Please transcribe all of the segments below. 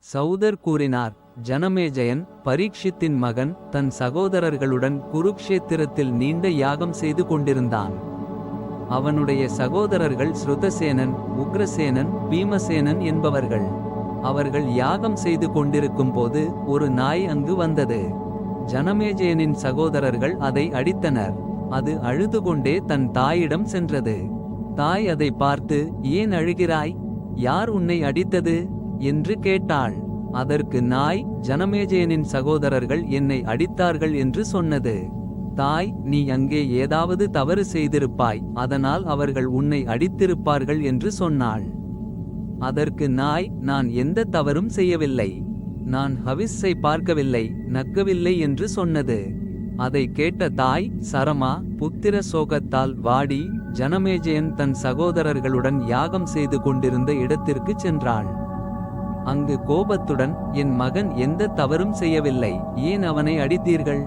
சௌதர் கூறினார். ஜனமேஜயன் பரீக்ஷித்தின் மகன் தன் சகோதரர்களுடன் குருக்ஷேத்திரத்தில் நீண்ட யாகம் செய்து கொண்டிருந்தான். அவனுடைய சகோதரர்கள் ஸ்ருதசேனன், உக்ரசேனன், பீமசேனன் என்பவர்கள். அவர்கள் யாகம் செய்து கொண்டிருக்கும் போது ஒரு நாய் அங்கு வந்தது. ஜனமேஜயனின் சகோதரர்கள் அதை அடித்தனர். அது அழுதுகொண்டே தன் தாயிடம் சென்றது. தாய் அதை பார்த்து, ஏன் அழுகிறாய்? யார் உன்னை அடித்தது என்று கேட்டாள். அதற்கு நாய், ஜனமேஜயனின் சகோதரர்கள் என்னை அடித்தார்கள் என்று சொன்னது. தாய், நீ அங்கே ஏதாவது தவறு செய்திருப்பாய், அதனால் அவர்கள் உன்னை அடித்திருப்பார்கள் என்று சொன்னாள். அதற்கு நாய், நான் எந்த தவறும் செய்யவில்லை. நான் ஹவிஸ்ஸை பார்க்கவில்லை, நக்கவில்லை என்று சொன்னது. அதை கேட்ட தாய் சரமா புத்திர சோகத்தால் வாடி ஜனமேஜயன் தன் சகோதரர்களுடன் யாகம் செய்து கொண்டிருந்த இடத்திற்கு சென்றாள். அங்கு கோபத்துடன், என் மகன் எந்த தவறும் செய்யவில்லை, ஏன் அவனை அடித்தீர்கள்?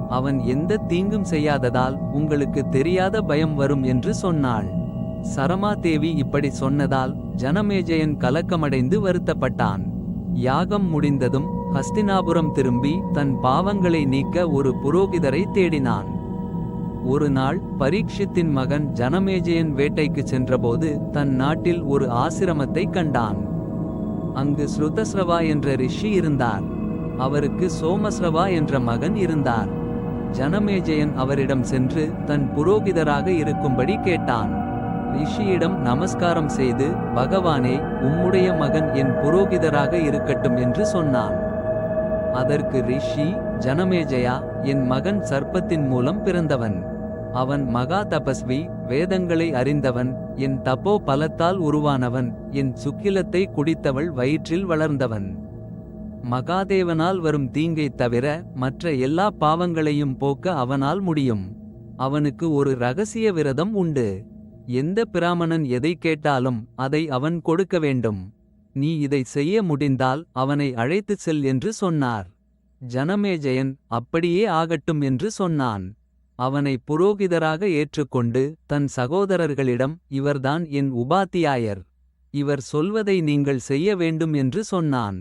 அவன் எந்த தீங்கும் செய்யாததால் உங்களுக்கு தெரியாத பயம் வரும் என்று சொன்னாள். சரமா தேவி இப்படி சொன்னதால் ஜனமேஜயன் கலக்கமடைந்து வருத்தப்பட்டான். யாகம் முடிந்ததும் ஹஸ்தினாபுரம் திரும்பி தன் பாவங்களை நீக்க ஒரு புரோகிதரை தேடினான். ஒரு நாள் பரீக்ஷித்தின் மகன் ஜனமேஜயன் வேட்டைக்கு சென்றபோது தன் நாட்டில் ஒரு ஆசிரமத்தை கண்டான். அங்கு ஸ்ருதஸ்ரவா என்ற ரிஷி இருந்தார். அவருக்கு சோமஸ்ரவா என்ற மகன் இருந்தார். ஜனமேஜயன் அவரிடம் சென்று தன் புரோகிதராக இருக்கும்படி கேட்டான். ரிஷியிடம் நமஸ்காரம் செய்து, பகவானே, உம்முடைய மகன் என் புரோகிதராக இருக்கட்டும் என்று சொன்னான். அதற்கு ரிஷி, ஜனமேஜயா, என் மகன் சர்ப்பத்தின் மூலம் பிறந்தவன். அவன் மகா தபஸ்வி, வேதங்களை அறிந்தவன், என் தபோ பலத்தால் உருவானவன், என் சுக்கிலத்தை குடித்தவள் வயிற்றில் வளர்ந்தவன். மகாதேவனால் வரும் தீங்கைத் தவிர மற்ற எல்லா பாவங்களையும் போக்க அவனால் முடியும். அவனுக்கு ஒரு இரகசிய விரதம் உண்டு. எந்த பிராமணன் எதை கேட்டாலும் அதை அவன் கொடுக்க வேண்டும். நீ இதை செய்ய முடிந்தால் அவனை அழைத்துச் செல் என்று சொன்னார். ஜனமேஜயன் அப்படியே ஆகட்டும் என்று சொன்னான். அவனை புரோகிதராக ஏற்றுக்கொண்டு தன் சகோதரர்களிடம், இவர்தான் என் உபாத்தியாயர், இவர் சொல்வதை நீங்கள் செய்ய வேண்டும் என்று சொன்னான்.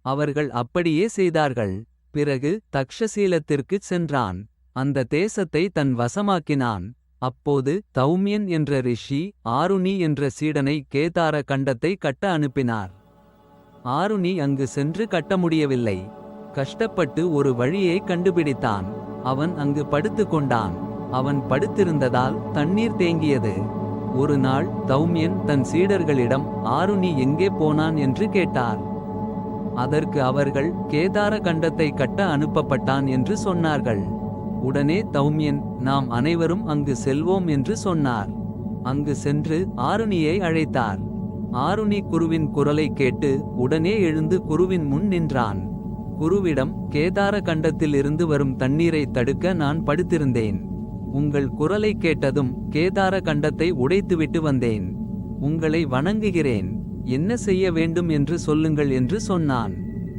அவர்கள் அப்படியே செய்தார்கள். பிறகு தக்ஷசீலத்திற்குச் சென்றான். அந்த தேசத்தை தன் வசமாக்கினான். அப்போது தௌமியன் என்ற ரிஷி ஆருணி என்ற சீடனை கேதார கண்டத்தை கட்ட அனுப்பினார். ஆருணி அங்கு சென்று கட்ட முடியவில்லை. கஷ்டப்பட்டு ஒரு வழியை கண்டுபிடித்தான். அவன் அங்கு படுத்து கொண்டான். அவன் படுத்திருந்ததால் தண்ணீர் தேங்கியது. ஒரு நாள் தௌமியன் தன் சீடர்களிடம், ஆருணி எங்கே போனான் என்று கேட்டார். அதற்கு அவர்கள், கேதார கண்டத்தை கட்ட அனுப்பப்பட்டான் என்று சொன்னார்கள். உடனே தௌமியன், நாம் அனைவரும் அங்கு செல்வோம் என்று சொன்னார். அங்கு சென்று ஆருணியை அழைத்தார். ஆருணி குருவின் குரலை கேட்டு உடனே எழுந்து குருவின் முன் நின்றான். குருவிடம், கேதார கண்டத்தில் இருந்து வரும் தண்ணீரை தடுக்க நான் படுத்திருந்தேன். உங்கள் குரலை கேட்டதும் கேதார கண்டத்தை உடைத்துவிட்டு வந்தேன். உங்களை வணங்குகிறேன். என்ன செய்ய வேண்டும் என்று சொல்லுங்கள் என்று சொன்னான்.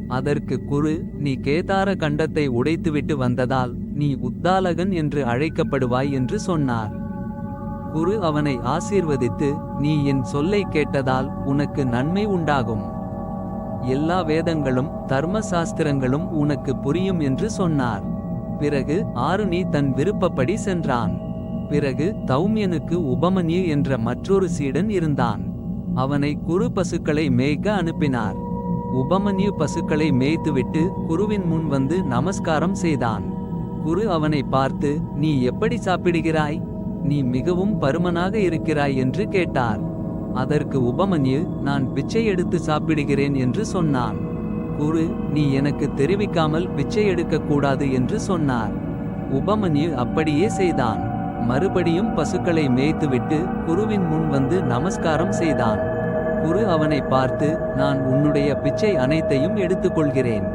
அதற்கு குரு, நீ கேதார கண்டத்தை உடைத்துவிட்டு வந்ததால் நீ உத்தாலகன் என்று அழைக்கப்படுவாய் என்று சொன்னார். குரு அவனை ஆசீர்வதித்து, நீ என் சொல்லை கேட்டதால் உனக்கு நன்மை உண்டாகும். எல்லா வேதங்களும் தர்ம சாஸ்திரங்களும் உனக்கு புரியும் என்று சொன்னார். பிறகு ஆருணி தன் விருப்பப்படி சென்றான். பிறகு தௌமியனுக்கு உபமன்யு என்ற மற்றொரு சீடன் இருந்தான். அவனை குரு பசுக்களை மேய்க்க அனுப்பினார். உபமன்யு பசுக்களை மேய்த்துவிட்டு குருவின் முன் வந்து நமஸ்காரம் செய்தான். குரு அவனை பார்த்து, நீ எப்படி சாப்பிடுகிறாய்? நீ மிகவும் பருமனாக இருக்கிறாய் என்று கேட்டார். அதற்கு உபமன்யு, நான் பிச்சை எடுத்து சாப்பிடுகிறேன் என்று சொன்னான். குரு, நீ எனக்கு தெரிவிக்காமல் பிச்சை எடுக்கக் கூடாது என்று சொன்னார். உபமன்யு அப்படியே செய்தான். மறுபடியும் பசுக்களை மேய்த்துவிட்டு குருவின் முன் வந்து நமஸ்காரம் செய்தான். குரு அவனை பார்த்து, நான் உன்னுடைய பிச்சை அனைத்தையும் எடுத்துக்கொள்கிறேன்.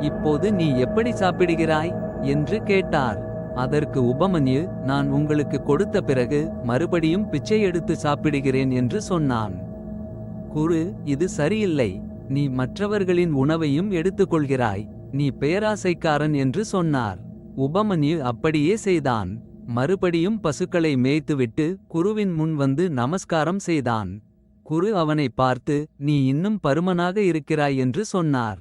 இப்போது நீ எப்படி சாப்பிடுகிறாய் என்று கேட்டார். அதற்கு உபமன்யு, நான் உங்களுக்கு கொடுத்த பிறகு மறுபடியும் பிச்சை எடுத்து சாப்பிடுகிறேன் என்று சொன்னான். குரு, இது சரியில்லை. நீ மற்றவர்களின் உணவையும் எடுத்துக்கொள்கிறாய். நீ பேராசைக்காரன் என்று சொன்னார். உபமன்யு அப்படியே செய்தான். மறுபடியும் பசுக்களை மேய்த்துவிட்டு குருவின் முன் வந்து நமஸ்காரம் செய்தான். குரு அவனை பார்த்து, நீ இன்னும் பருமனாக இருக்கிறாய் என்று சொன்னார்.